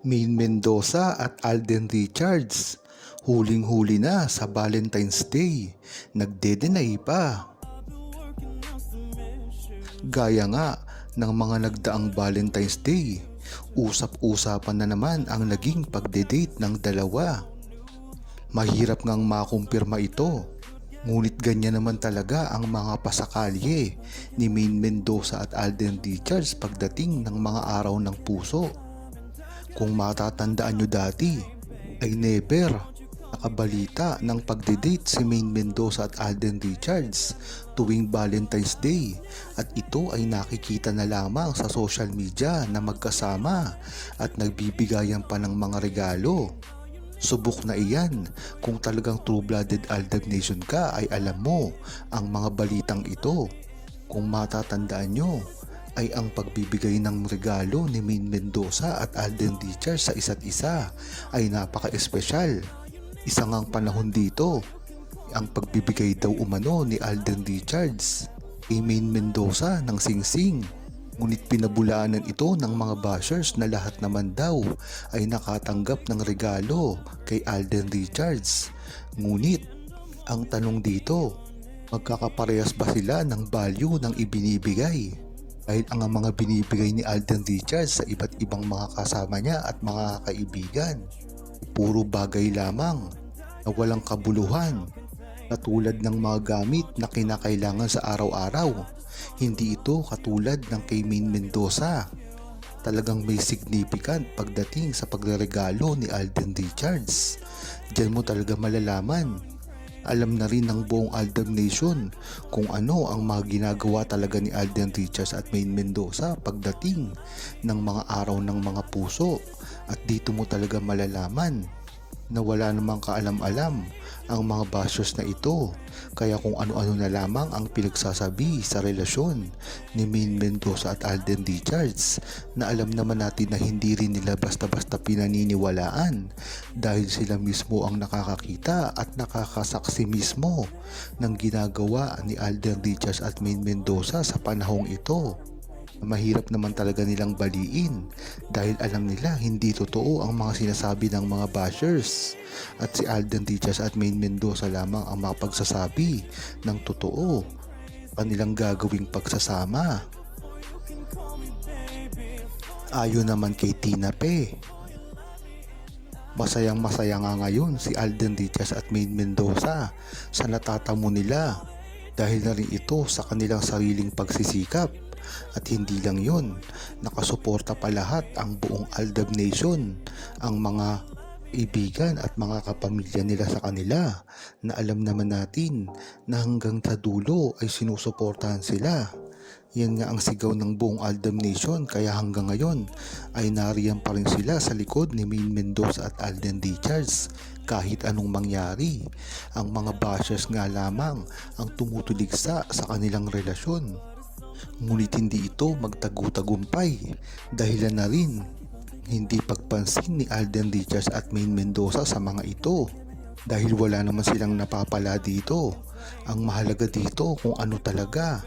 Maine Mendoza at Alden Richards, huling-huli na sa Valentine's Day, nagde-deny pa. Gaya nga ng mga nagdaang Valentine's Day, usap-usapan na naman ang naging pagde-date ng dalawa. Mahirap ngang makumpirma ito, ngunit ganyan naman talaga ang mga pasakalye ni Maine Mendoza at Alden Richards pagdating ng mga araw ng puso. Kung matatandaan nyo dati, ay never nakabalita ng pagdidate si Maine Mendoza at Alden Richards tuwing Valentine's Day, at ito ay nakikita na lamang sa social media na magkasama at nagbibigayan pa ng mga regalo. Subok na iyan, kung talagang true-blooded Aldab Nation ka ay alam mo ang mga balitang ito. Kung matatandaan nyo, ay ang pagbibigay ng regalo ni Maine Mendoza at Alden Richards sa isa't isa ay napaka-espesyal. Isang ang panahon dito, ang pagbibigay daw umano ni Alden Richards kay Maine Mendoza ng singsing. Ngunit pinabulaanan ito ng mga bashers na lahat naman daw ay nakatanggap ng regalo kay Alden Richards. Ngunit ang tanong dito, magkakaparehas ba sila ng value ng ibinibigay? Dahil ang mga binibigay ni Alden Richards sa iba't ibang mga kasama niya at mga kaibigan, puro bagay lamang na walang kabuluhan, katulad ng mga gamit na kinakailangan sa araw-araw. Hindi ito katulad ng kay Maine Mendoza. Talagang may significant pagdating sa pagreregalo ni Alden Richards. Diyan mo talaga malalaman. Alam na rin ng buong Aldab Nation kung ano ang mga ginagawa talaga ni Alden Richards at Maine Mendoza pagdating ng mga araw ng mga puso. At dito mo talaga malalaman na wala namang kaalam-alam ang mga bashers na ito. Kaya kung ano-ano na lamang ang pinagsasabi sa relasyon ni Maine Mendoza at Alden Richards, na alam naman natin na hindi rin nila basta-basta pinaniniwalaan dahil sila mismo ang nakakakita at nakakasaksi mismo ng ginagawa ni Alden Richards at Maine Mendoza sa panahong ito. Mahirap naman talaga nilang baliin dahil alam nila hindi totoo ang mga sinasabi ng mga bashers, at si Alden Richards at Maine Mendoza lamang ang makapagsasabi ng totoo kanilang gagawing pagsasama. Ayon naman kay Tina Pe, masayang masaya nga ngayon si Alden Richards at Maine Mendoza sa natatamo nila dahil na rin ito sa kanilang sariling pagsisikap. At hindi lang yon, nakasuporta pa lahat ang buong Aldab Nation, ang mga ibigan at mga kapamilya nila sa kanila, na alam naman natin na hanggang sa dulo ay sinusuportahan sila. Yan nga ang sigaw ng buong Aldab Nation, kaya hanggang ngayon ay nariyan pa rin sila sa likod ni Maine Mendoza at Alden Richards kahit anong mangyari. Ang mga bashers nga lamang ang tumutuligsa sa kanilang relasyon. Ngunit hindi ito magtagu-tagumpay dahilan na rin hindi pagpansin ni Alden Richards at Maine Mendoza sa mga ito, dahil wala naman silang napapala dito. Ang mahalaga dito kung ano talaga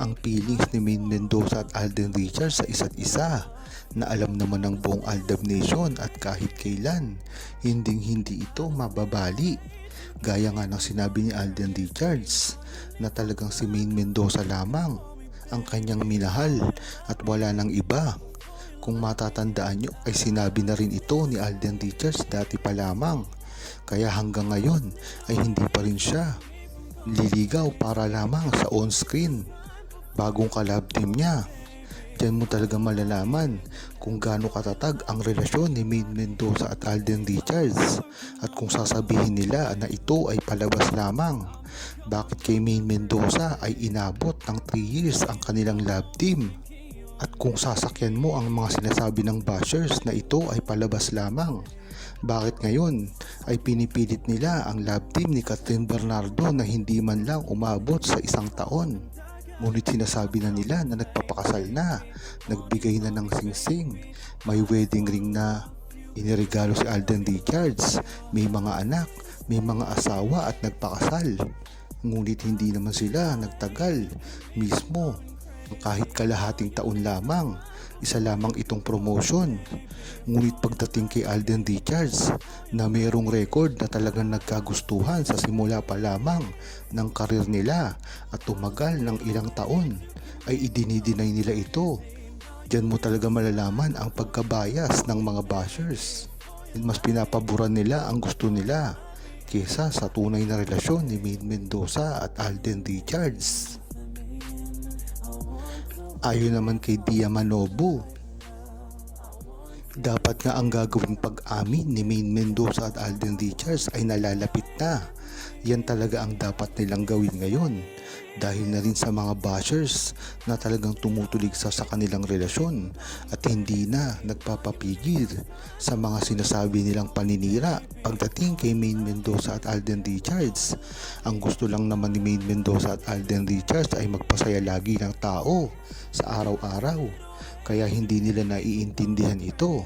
ang feelings ni Maine Mendoza at Alden Richards sa isa't isa, na alam naman ng buong Aldab Nation at kahit kailan hindi ito mababali. Gaya nga ng sinabi ni Alden Richards na talagang si Maine Mendoza lamang ang kanyang minahal at wala nang iba. Kung matatandaan nyo ay sinabi na rin ito ni Alden Richards dati pa lamang, kaya hanggang ngayon ay hindi pa rin siya liligaw para lamang sa on-screen bagong kalab team niya. Diyan mo talaga malalaman kung gaano katatag ang relasyon ni Maine Mendoza at Alden Richards. At kung sasabihin nila na ito ay palabas lamang, bakit kay Maine Mendoza ay inabot ng 3 years ang kanilang love team? At kung sasakyan mo ang mga sinasabi ng bashers na ito ay palabas lamang, bakit ngayon ay pinipilit nila ang love team ni Catherine Bernardo na hindi man lang umabot sa 1 taon? Ngunit sinasabi na nila na nagpapakasal na, nagbigay na ng singsing, may wedding ring na iniregalo si Alden Richards, may mga anak, may mga asawa at nagpakasal. Ngunit hindi naman sila nagtagal mismo, kahit kalahating taon lamang isa lamang itong promotion. Ngunit pagdating kay Alden Richards na mayroong record na talagang nagkagustuhan sa simula pa lamang ng karir nila at tumagal ng ilang taon, ay idinideny nila ito. Diyan mo talaga malalaman ang pagkabayas ng mga bashers. Mas pinapaboran nila ang gusto nila kesa sa tunay na relasyon ni Maine Mendoza at Alden Richards. Ayon naman kay Dia Manobo, dapat nga ang gagawing pag-amin ni Maine Mendoza at Alden Richards ay nalalapit na. Yan talaga ang dapat nilang gawin ngayon dahil na rin sa mga bashers na talagang tumutulig sa kanilang relasyon at hindi na nagpapapigil sa mga sinasabi nilang paninira pagdating kay Maine Mendoza at Alden Richards. Ang gusto lang naman ni Maine Mendoza at Alden Richards ay magpasaya lagi ng tao sa araw-araw, kaya hindi nila naiintindihan ito.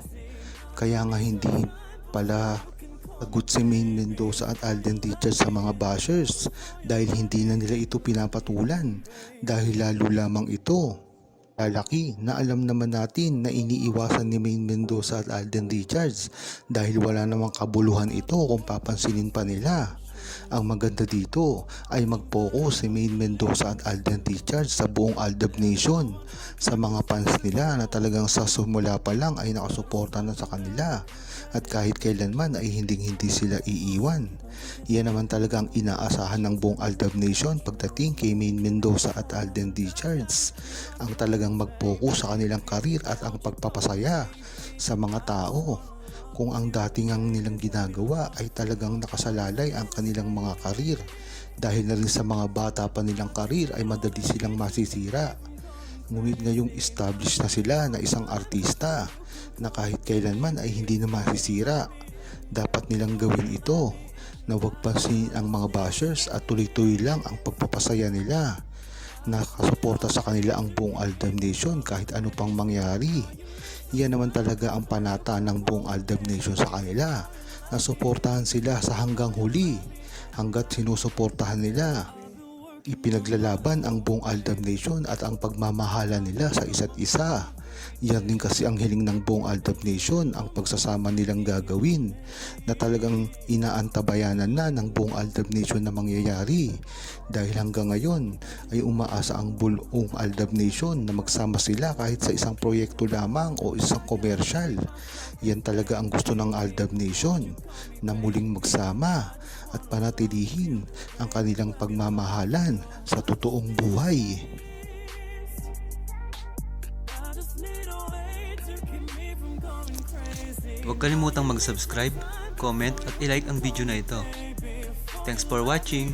Kaya nga hindi pala lagot si Maine Mendoza at Alden Richards sa mga bashers dahil hindi na nila ito pinapatulan, dahil lalo lamang ito lalaki na alam naman natin na iniiwasan ni Maine Mendoza at Alden Richards dahil wala namang kabuluhan ito kung papansinin pa nila. Ang maganda dito ay mag-focus si Maine Mendoza at Alden Richards sa buong Aldab Nation, sa mga fans nila na talagang sa simula pa lang ay nakasuporta na sa kanila at kahit kailanman ay hindi sila iiwan. Yan naman talaga ang inaasahan ng buong Aldab Nation pagdating kay Maine Mendoza at Alden Richards, ang talagang mag-focus sa kanilang karir at ang pagpapasaya sa mga tao. Kung ang dating ang nilang ginagawa ay talagang nakasalalay ang kanilang mga karir, dahil na rin sa mga bata pa nilang karir ay madali silang masisira. Ngunit ngayong established na sila na isang artista na kahit kailanman ay hindi na masisira, dapat nilang gawin ito na huwag pansinin ang mga bashers at tuloy-tuloy lang ang pagpapasaya nila. Nakasuporta sa kanila ang buong Aldab Nation kahit ano pang mangyari. Yan naman talaga ang panata ng buong Aldab Nation sa kanila, na suportahan sila sa hanggang huli. Hanggat sinusuportahan nila, ipinaglalaban ang buong Aldab Nation at ang pagmamahala nila sa isa't isa. Yan din kasi ang hiling ng buong Aldab Nation, ang pagsasama nilang gagawin na talagang inaantabayanan na ng buong Aldab Nation na mangyayari. Dahil hanggang ngayon ay umaasa ang buong Aldab Nation na magsama sila kahit sa isang proyekto lamang o isang komersyal. Yan talaga ang gusto ng Aldab Nation, na muling magsama at panatilihin ang kanilang pagmamahalan sa totoong buhay. Huwag kalimutang mag-subscribe, comment at i-like ang video na ito. Thanks for watching!